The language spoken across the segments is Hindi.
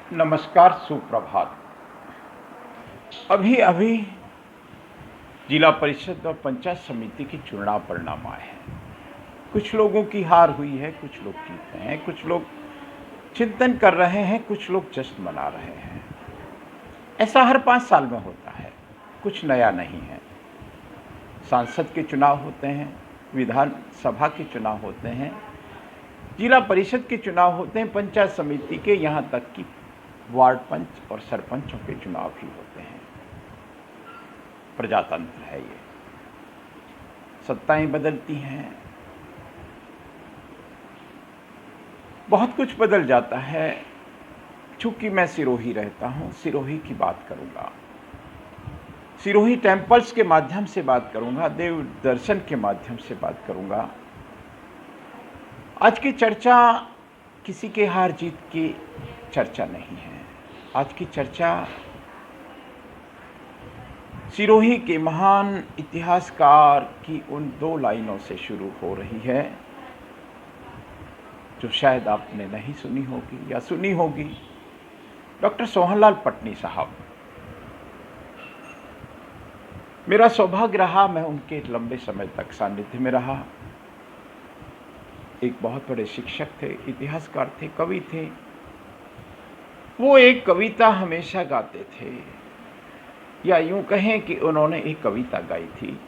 नमस्कार, सुप्रभात। अभी अभी जिला परिषद और पंचायत समिति की चुनाव परिणाम आए हैं। कुछ लोगों की हार हुई है, कुछ लोग जीते हैं, कुछ लोग चिंतन कर रहे हैं, कुछ लोग जश्न मना रहे हैं। ऐसा हर 5 साल में होता है, कुछ नया नहीं है। सांसद के चुनाव होते हैं, विधानसभा के चुनाव होते हैं, जिला परिषद के चुनाव होते हैं, पंचायत समिति के, यहाँ तक कि वार्ड पंच और सरपंचों के चुनाव भी होते हैं। प्रजातंत्र है ये, सत्ताएं बदलती हैं, बहुत कुछ बदल जाता है। चूंकि मैं सिरोही रहता हूं, सिरोही की बात करूंगा, सिरोही टेम्पल्स के माध्यम से बात करूंगा, देव दर्शन के माध्यम से बात करूंगा। आज की चर्चा किसी के हार जीत की चर्चा नहीं है। आज की चर्चा सिरोही के महान इतिहासकार की उन 2 लाइनों से शुरू हो रही है जो शायद आपने नहीं सुनी होगी या सुनी होगी। डॉक्टर सोहनलाल पटनी साहब, मेरा सौभाग्य रहा, मैं उनके लंबे समय तक सानिध्य में रहा। एक बहुत बड़े शिक्षक थे, इतिहासकार थे, कवि थे। वो एक कविता हमेशा गाते थे, या यूं कहें कि उन्होंने एक कविता गाई थी,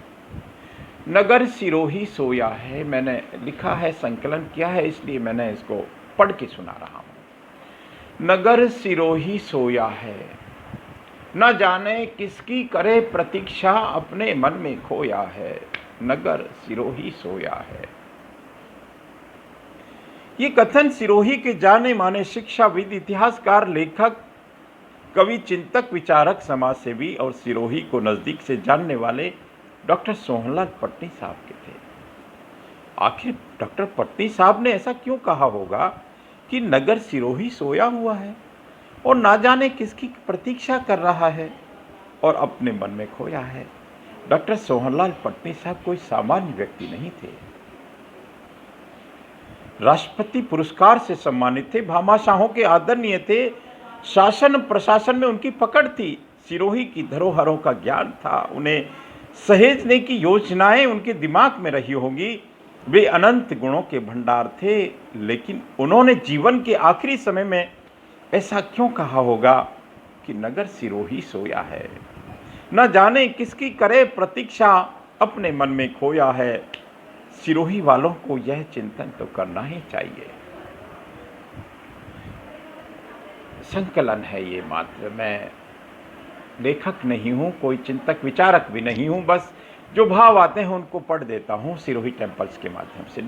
नगर सिरोही सोया है। मैंने लिखा है, संकलन किया है, इसलिए मैंने इसको पढ़ के सुना रहा हूं। नगर सिरोही सोया है, न जाने किसकी करे प्रतीक्षा, अपने मन में खोया है। नगर सिरोही सोया है। ये कथन सिरोही के जाने माने शिक्षाविद, इतिहासकार, लेखक, कवि, चिंतक, विचारक, समाजसेवी और सिरोही को नजदीक से जानने वाले डॉक्टर सोहनलाल पटनी साहब के थे। आखिर डॉक्टर पटनी साहब ने ऐसा क्यों कहा होगा कि नगर सिरोही सोया हुआ है और ना जाने किसकी प्रतीक्षा कर रहा है और अपने मन में खोया है। डॉक्टर सोहनलाल पटनी साहब कोई सामान्य व्यक्ति नहीं थे। राष्ट्रपति पुरस्कार से सम्मानित थे, भामाशाहों के आदरणीय थे, शासन प्रशासन में उनकी पकड़ थी, सिरोही की धरोहरों का ज्ञान था, उन्हें सहेजने की योजनाएं उनके दिमाग में रही होंगी। वे अनंत गुणों के भंडार थे, लेकिन उन्होंने जीवन के आखिरी समय में ऐसा क्यों कहा होगा कि नगर सिरोही सोया है, न जाने किसकी करे प्रतीक्षा, अपने मन में खोया है। सिरोही वालों को यह चिंतन तो करना ही चाहिए। संकलन है ये मात्र, मैं लेखक नहीं हूँ, कोई चिंतक विचारक भी नहीं हूँ, बस जो भाव आते हैं उनको पढ़ देता हूँ सिरोही टेम्पल्स के माध्यम से।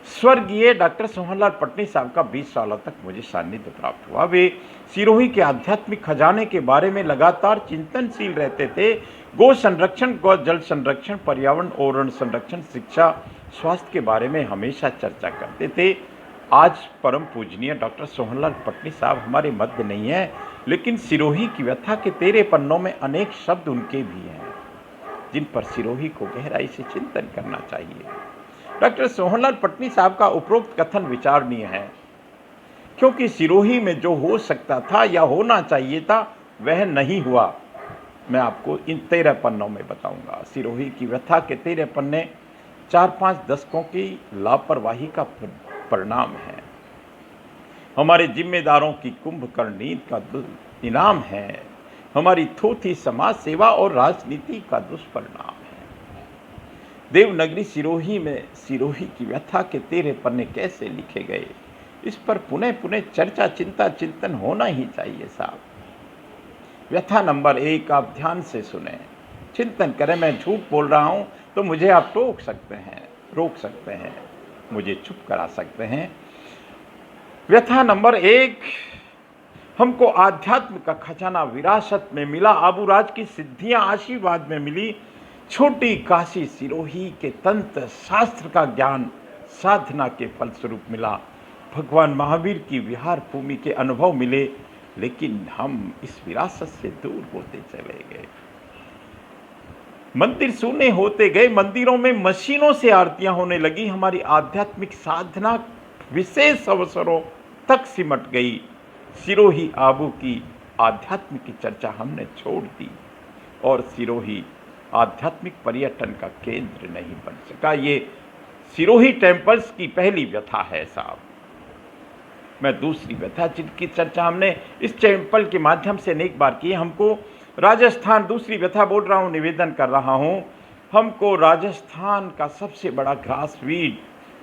स्वर्गीय डॉक्टर सोहनलाल पटनी साहब का 20 सालों तक मुझे सानिध्य प्राप्त हुआ। वे सिरोही के आध्यात्मिक खजाने के बारे में लगातार चिंतनशील रहते थे। गो संरक्षण, गौ जल संरक्षण, पर्यावरण और संरक्षण, शिक्षा, स्वास्थ्य के बारे में हमेशा चर्चा करते थे। आज परम पूजनीय डॉक्टर सोहनलाल पटनी साहब हमारे मध्य नहीं है, लेकिन सिरोही की व्यथा के 13 पन्नों में अनेक शब्द उनके भी हैं जिन पर सिरोही को गहराई से चिंतन करना चाहिए। डॉक्टर सोहनलाल पटनी साहब का उपरोक्त कथन विचारणीय है, क्योंकि सिरोही में जो हो सकता था या होना चाहिए था वह नहीं हुआ। मैं आपको इन 13 पन्नों में बताऊंगा। सिरोही की व्यथा के 13 पन्ने 4-5 दशकों की लापरवाही का परिणाम है। हमारे जिम्मेदारों की कुंभकर्ण नींद का इनाम है। हमारी थोथी समाज सेवा और राजनीति का दुष्परिणाम है। देवनगरी सिरोही में सिरोही की व्यथा के 13 पन्ने कैसे लिखे गए, इस पर पुनः पुनः चर्चा, चिंता, चिंतन होना ही चाहिए साहब। व्यथा नंबर 1 आप ध्यान से सुने, चिंतन करें। मैं झूठ बोल रहा हूं तो मुझे आप टोक सकते हैं, रोक सकते हैं, मुझे चुप करा सकते हैं। व्यथा नंबर 1, हमको आध्यात्म का खजाना विरासत में मिला। आबूराज की सिद्धियां आशीर्वाद में मिली। छोटी काशी सिरोही के तंत्र शास्त्र का ज्ञान साधना के फलस्वरूप मिला। भगवान महावीर की विहार भूमि के अनुभव मिले, लेकिन हम इस विरासत से दूर होते चले गए। मंदिर सूने होते गए, मंदिरों में मशीनों से आरतियां होने लगी। हमारी आध्यात्मिक साधना विशेष अवसरों तक सिमट गई। सिरोही आबू की आध्यात्म की चर्चा हमने छोड़ दी और सिरोही आध्यात्मिक पर्यटन का केंद्र नहीं बन सका। ये सिरोही टेम्पल्स की पहली व्यथा है साहब। मैं दूसरी व्यथा जिनकी चर्चा हमने इस टेम्पल के माध्यम से अनेक बार की, हमको राजस्थान, दूसरी व्यथा बोल रहा हूँ, निवेदन कर रहा हूँ, हमको राजस्थान का सबसे बड़ा ग्रासवीड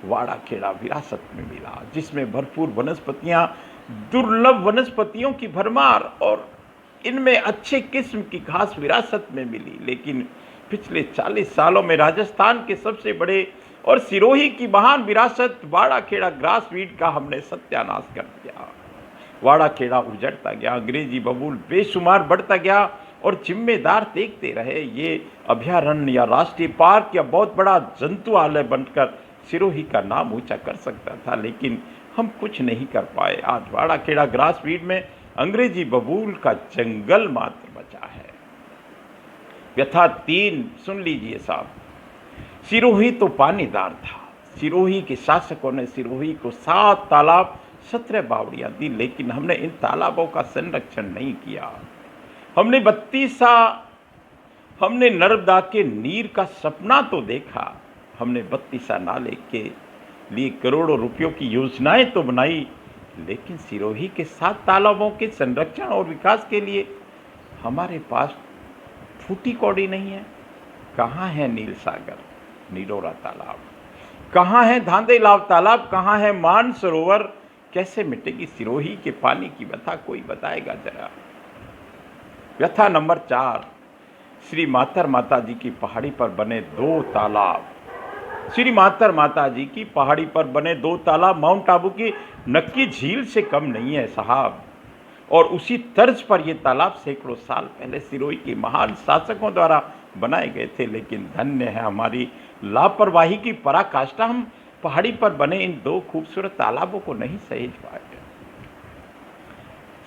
वाड़ा खेड़ा विरासत में मिला, जिसमें भरपूर वनस्पतियाँ, दुर्लभ वनस्पतियों की भरमार, और इनमें अच्छे किस्म की घास विरासत में मिली। लेकिन पिछले 40 सालों में राजस्थान के सबसे बड़े और सिरोही की महान विरासत वाड़ा खेड़ा ग्रासवीड का हमने सत्यानाश कर दिया। वाड़ा खेड़ा उजड़ता गया, अंग्रेजी बबूल बेशुमार बढ़ता गया और जिम्मेदार देखते रहे। ये अभयारण्य या राष्ट्रीय पार्क या बहुत बड़ा जंतुआलय बनकर सिरोही का नाम ऊंचा कर सकता था, लेकिन हम कुछ नहीं कर पाए। आज वाड़ा खेड़ा ग्रासवीड में अंग्रेजी बबूल का जंगल मात्र बचा है। व्यथा 3 सुन लीजिए साहब। सिरोही तो पानीदार था। सिरोही के शासकों ने सिरोही को 7 तालाब 17 बावड़ियां दी, लेकिन हमने इन तालाबों का संरक्षण नहीं किया। हमने नर्मदा के नीर का सपना तो देखा, हमने 32 नाले के लिए करोड़ों रुपयों की योजनाएं तो बनाई, लेकिन सिरोही के 7 तालाबों के संरक्षण और विकास के लिए हमारे पास फूटी कौड़ी नहीं है। कहाँ है नील सागर, नीलोरा तालाब, कहाँ है धांधेलाव तालाब, कहाँ है मान सरोवर? कैसे मिटेगी सिरोही के पानी की व्यथा, कोई बताएगा जरा। व्यथा नंबर 4, श्री मातर माता जी की पहाड़ी पर बने 2 तालाब। श्री मातर माता जी की पहाड़ी पर बने 2 तालाब माउंट आबू की नक्की झील से कम नहीं है साहब, और उसी तर्ज पर ये तालाब सैकड़ों साल पहले सिरोही के महान शासकों द्वारा बनाए गए थे। लेकिन धन्य है हमारी लापरवाही की पराकाष्ठा, हम पहाड़ी पर बने इन 2 खूबसूरत तालाबों को नहीं सहेज पाए।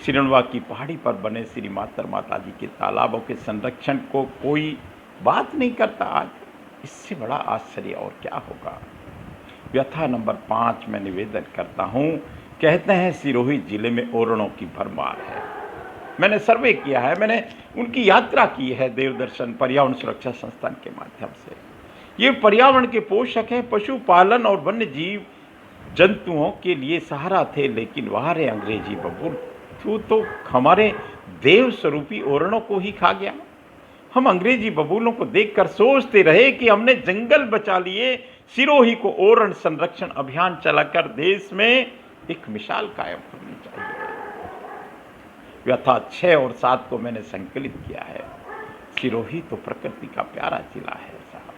सिरनवा की पहाड़ी पर बने श्री मातर माता जी के तालाबों के संरक्षण को कोई बात नहीं करता आज। इससे बड़ा आश्चर्य और क्या होगा। व्यथा नंबर 5 में निवेदन करता हूँ। कहते हैं सिरोही जिले में ओरणों की भरमार है। मैंने सर्वे किया है, मैंने उनकी यात्रा की है देवदर्शन पर्यावरण सुरक्षा संस्थान के माध्यम से। ये पर्यावरण के पोषक हैं, पशुपालन और वन्य जीव जंतुओं के लिए सहारा थे, लेकिन वहाँ रे अंग्रेजी बबूल तो हमारे देव स्वरूपी ओरणों को ही खा गया। हम अंग्रेजी बबूलों को देखकर सोचते रहे कि हमने जंगल बचा लिए। सिरोही को ओरण संरक्षण अभियान चलाकर देश में एक मिसाल कायम करनी चाहिए। व्यथा 6 और 7 को मैंने संकलित किया है। सिरोही तो प्रकृति का प्यारा जिला है साहब,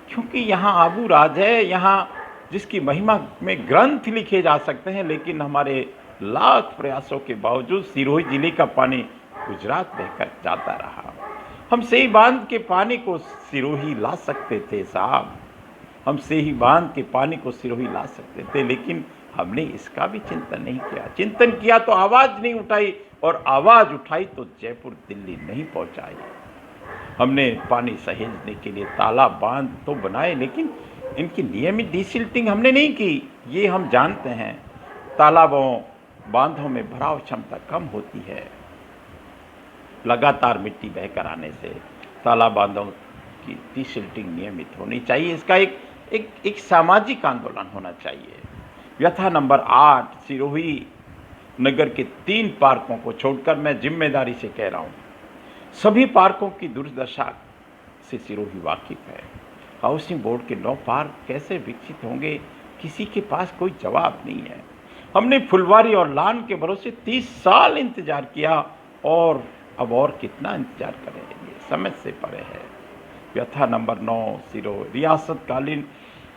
क्योंकि यहाँ आबू राज है, यहाँ जिसकी महिमा में ग्रंथ लिखे जा सकते हैं, लेकिन हमारे लाख प्रयासों के बावजूद सिरोही जिले का पानी गुजरात बहकर जाता रहा। हम सेही बांध के पानी को सिरोही ला सकते थे साहब, हम सेही बांध के पानी को सिरोही ला सकते थे, लेकिन हमने इसका भी चिंतन नहीं किया। चिंतन किया तो आवाज़ नहीं उठाई, और आवाज़ उठाई तो जयपुर दिल्ली नहीं पहुंचाई। हमने पानी सहेजने के लिए तालाब बांध तो बनाए, लेकिन इनकी नियमित डिसिल्टिंग हमने नहीं की। ये हम जानते हैं, तालाबों बांधों में भराव क्षमता कम होती है। लगातार मिट्टी बहकर आने से तालाब बांधों की डिसिल्टिंग नियमित होनी चाहिए। इसका एक सामाजिक आंदोलन होना चाहिए। व्यथा नंबर 8, सिरोही नगर के 3 पार्कों को छोड़कर मैं जिम्मेदारी से कह रहा हूँ, सभी पार्कों की दुर्दशा से सिरोही वाकिफ है। हाउसिंग बोर्ड के 9 पार्क कैसे विकसित होंगे, किसी के पास कोई जवाब नहीं है। हमने फुलवारी और लान के भरोसे 30 साल इंतजार किया, और अब और कितना इंतजार करेंगे, समझ से परे है। व्यथा नंबर 9, सिरोही रियासतकालीन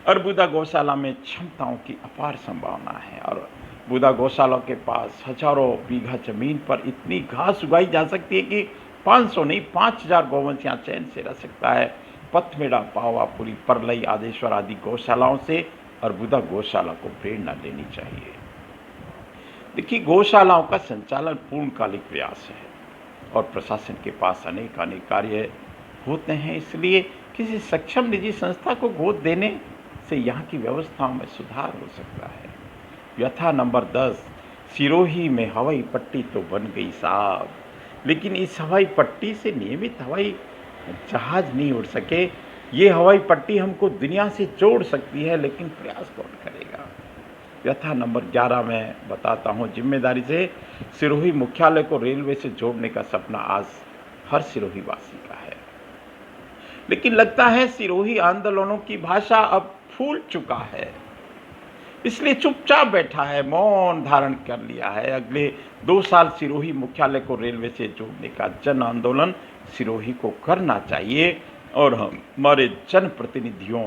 अर्बुदा गौशाला में क्षमताओं की अपार संभावना है, और बुदा गौशाला के पास हजारों बीघा जमीन पर इतनी घास उगाई जा सकती है कि 500 नहीं 5000 गौवंश यहाँ चैन से रह सकता है। पथमेड़ा, पावापुरी, परलई, आदेश्वर आदि गौशालाओं से अर्बुदा गौशाला को प्रेरणा लेनी चाहिए। देखिए, गौशालाओं का संचालन पूर्णकालिक प्रयास है, और प्रशासन के पास अनेक कार्य होते हैं, इसलिए किसी सक्षम निजी संस्था को गोद देने से यहाँ की व्यवस्थाओं में सुधार हो सकता है। व्यथा नंबर 10, सिरोही में हवाई पट्टी तो बन गई साहब, लेकिन इस हवाई पट्टी से नियमित हवाई जहाज नहीं उड़ सके। ये हवाई पट्टी हमको दुनिया से जोड़ सकती है, लेकिन प्रयास कौन करेगा। व्यथा नंबर 11 में बताता हूँ जिम्मेदारी से। सिरोही मुख्यालय को रेलवे से जोड़ने का सपना आज हर सिरोही वासी का है, लेकिन लगता है सिरोही आंदोलनों की भाषा अब फूल चुका है, इसलिए चुपचाप बैठा है, मौन धारण कर लिया है। अगले 2 साल सिरोही मुख्यालय को रेलवे से जोड़ने का जन आंदोलन सिरोही को करना चाहिए और हमारे जनप्रतिनिधियों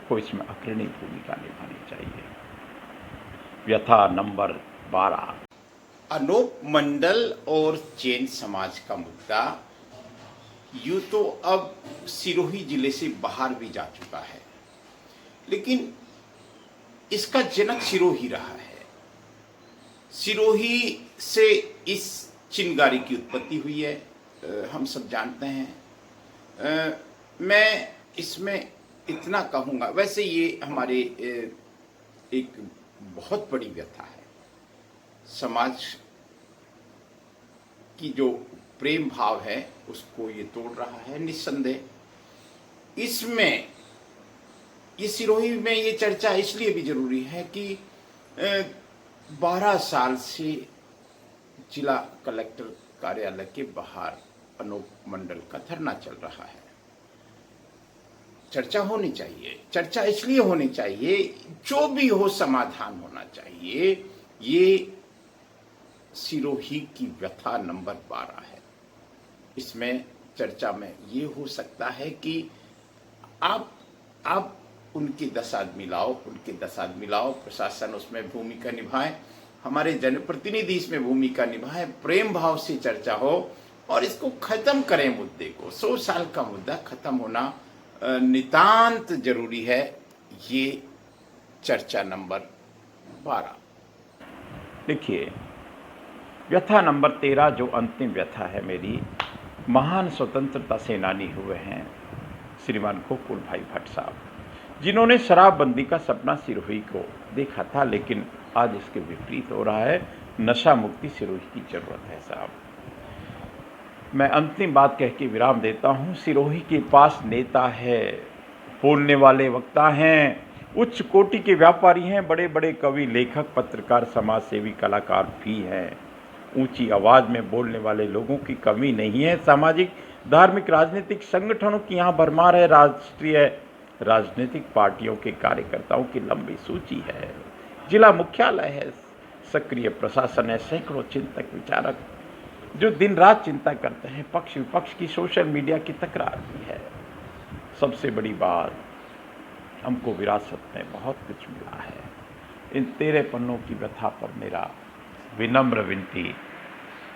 को इसमें अग्रणी भूमिका निभानी चाहिए। व्यथा नंबर 12, अनूप मंडल और जैन समाज का मुद्दा यूं तो अब सिरोही जिले से बाहर भी जा चुका है, लेकिन इसका जनक सिरोही रहा है। सिरोही से इस चिनगारी की उत्पत्ति हुई है, हम सब जानते हैं। मैं इसमें इतना कहूँगा, वैसे ये हमारे एक बहुत बड़ी व्यथा है। समाज की जो प्रेम भाव है उसको ये तोड़ रहा है निस्संदेह। इसमें ये सिरोही में ये चर्चा इसलिए भी जरूरी है कि 12 साल से जिला कलेक्टर कार्यालय के बाहर अनूप मंडल का धरना चल रहा है। चर्चा होनी चाहिए, चर्चा इसलिए होनी चाहिए, जो भी हो समाधान होना चाहिए। ये सिरोही की व्यथा नंबर 12 है। इसमें चर्चा में ये हो सकता है कि आप उनके 10 आदमी लाओ, प्रशासन उसमें भूमिका निभाए, हमारे जनप्रतिनिधि इसमें भूमिका निभाए, प्रेम भाव से चर्चा हो और इसको खत्म करें मुद्दे को। 100 साल का मुद्दा खत्म होना नितांत जरूरी है। ये चर्चा नंबर 12। देखिए, व्यथा नंबर 13 जो अंतिम व्यथा है मेरी, महान स्वतंत्रता सेनानी हुए हैं श्रीमान गोकुल भाई भट्ट साहब, जिन्होंने शराबबंदी का सपना सिरोही को देखा था, लेकिन आज इसके विपरीत हो रहा है। नशा मुक्ति सिरोही की जरूरत है साहब। मैं अंतिम बात कह के विराम देता हूँ। सिरोही के पास नेता है, बोलने वाले वक्ता हैं, उच्च कोटि के व्यापारी हैं, बड़े बड़े कवि, लेखक, पत्रकार, समाज सेवी, कलाकार भी हैं। ऊंची आवाज़ में बोलने वाले लोगों की कमी नहीं है। सामाजिक, धार्मिक, राजनीतिक संगठनों की यहाँ भरमार है। राष्ट्रीय राजनीतिक पार्टियों के कार्यकर्ताओं की लंबी सूची है। जिला मुख्यालय है, सक्रिय प्रशासन है, सैकड़ों चिंतक विचारक जो दिन रात चिंता करते हैं। पक्ष विपक्ष की सोशल मीडिया की तकरार भी है। सबसे बड़ी बात, हमको विरासत में बहुत कुछ मिला है। इन 13 पन्नों की व्यथा पर मेरा विनम्र विनती,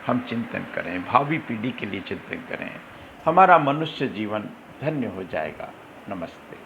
हम चिंतन करें, भावी पीढ़ी के लिए चिंतन करें, हमारा मनुष्य जीवन धन्य हो जाएगा। नमस्ते।